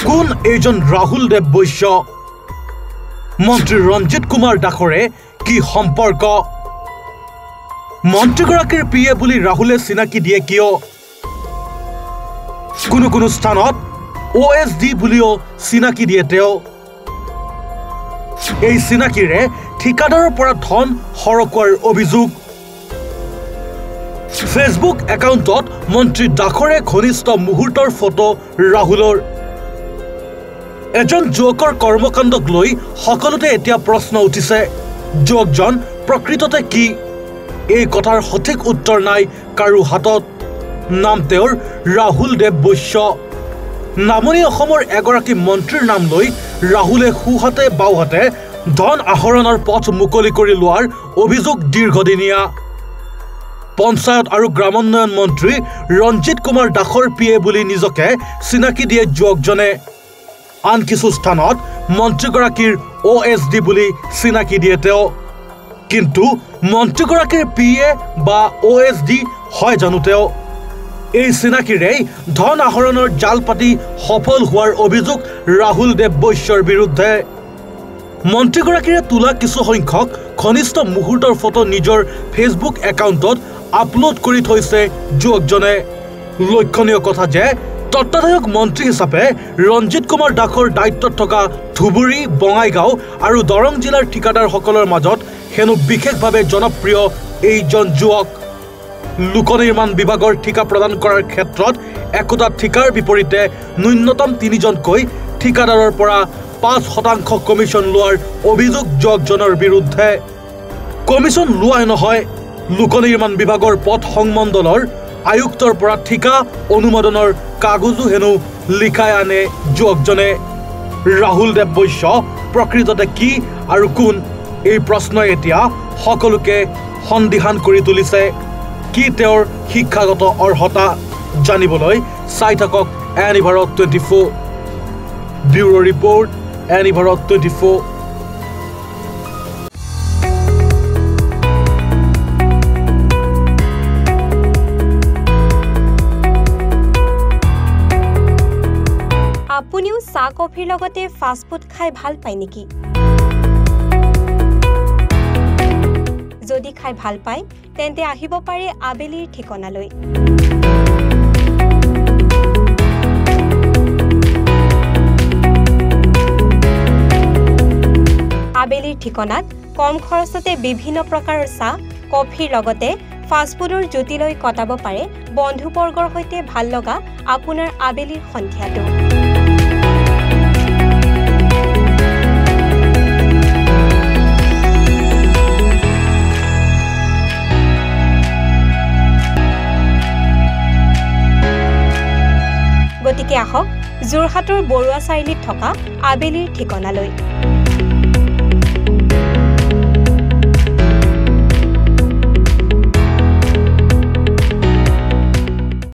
কোন এইজন ৰাহুল দেৱ বৈশ্য মন্ত্ৰী ৰঞ্জিত কুমাৰ দাসৰে কি সম্পৰ্ক মন্ত্ৰীগৰাকীৰ পিএ বুলি ৰাহুলে চিনাকি দিয়ে কিয় কোনো স্থানত OSD বুলিও চিনাকি দিয়ে তেওঁ এই চিনাকিৰে ঠিকাদাৰৰ পৰা ধন হৰকোৱাৰ অভিযোগ ফেসবুক একাউণ্টত মন্ত্ৰী দাসৰে ঘনিষ্ঠ মুহূৰ্তৰ ফটো ৰাহুলৰ এজন যুৱকৰ কৰ্মকাণ্ডক লৈ সকলোতে এতিয়া প্ৰশ্ন উঠিছে যুৱকজন প্ৰকৃততে কি এই কথাৰ সঠিক উত্তৰ নাই কাৰো হাতত নাম তেওঁৰ ৰাহুল দেৱ বৈশ্য নামনি অসমৰ এগৰাকী মন্ত্ৰীৰ নাম লৈ ৰাহুলে খুহাতে বাওহাতে ধন আহৰণৰ পথ মুকলি কৰি লোৱাৰ অভিযোগ দীৰ্ঘদিনীয়া পঞ্চায়ত আৰু গ্ৰামোন্নয়ন মন্ত্ৰী ৰঞ্জিত কুমাৰ দাসৰ পিএ বুলি নিজকে চিনাকি দিয়ে যুৱকজনে আন কিছু স্থানত মন্ত্ৰীগৰাকীৰ OSD বুলি চিনাকি দিয়ে তেওঁ কিন্তু মন্ত্ৰীগৰাকীৰ পিএ বা OSD হয় জানো তেওঁ এই চিনাকিৰে ধন আহৰণৰ জাল পাতি সফল হোৱাৰ অভিযোগ ৰাহুল দেৱ বৈশ্যৰ বিৰুদ্ধে মন্ত্ৰীগৰাকীৰে তোলা কিছু সংখ্যক ঘনিষ্ঠ মুহূৰ্তৰ ফটো নিজৰ ফেসবুক একাউণ্টত আপলোড কৰি থৈছে যুৱকজনে লক্ষণীয় কথা যে তত্ত্বাধায়ক মন্ত্ৰী হিচাপে ৰঞ্জিত কুমাৰ দাসৰ দায়িত্বত থকা ধুবুৰী বঙাইগাঁও আৰু দৰং জিলাৰ ঠিকাদাৰসকলৰ মাজত হেনো বিশেষভাৱে জনপ্ৰিয় এইজন যুৱক লোকনিৰ্মাণ বিভাগৰ ঠিকা প্ৰদান কৰাৰ ক্ষেত্ৰত একোটা ঠিকাৰ বিপৰীতে ন্যূনতম 3জনকৈ ঠিকাদাৰৰ পৰা 5% কমিশন লোৱাৰ অভিযোগ যুৱকজনৰ বিৰুদ্ধে কমিশন লোৱাই নহয় লোকনিৰ্মাণ বিভাগৰ পথ সংমণ্ডলৰ আয়ুক্তৰ পৰা ঠিকা অনুমোদনৰ কাগজো হেনো লিখাই আনে যুৱকজনে ৰাহুল দেৱ বৈশ্য প্ৰকৃততে কি আৰু কোন এই প্ৰশ্নই এতিয়া সকলোকে সন্দিহান কৰি তুলিছে কি তেওঁৰ শিক্ষাগত অৰ্হতা জানিবলৈ চাই থাকক any Bharat 24 bureau report any Bharat 24 আপুনিও চাহ কফিৰ লগতে ফাষ্ট ফুড খাই ভাল পায় নেকি যদি খাই ভাল পায় তেন্তে আহিব পাৰে আবেলিৰ ঠিকনালৈ আবেলিৰ ঠিকনাত কম খৰচতে বিভিন্ন প্ৰকাৰৰ চাহ কফিৰ লগতে ফাষ্ট ফুডৰ জুতি লৈ কটাব পাৰে বন্ধুবৰ্গৰ সৈতে ভাল লগা আপোনাৰ আবেলিৰ সন্ধিয়াটো গতিকে আহক যোৰহাটৰ বৰুৱা চাৰিআলিত থকা আবেলিৰ ঠিকনালৈ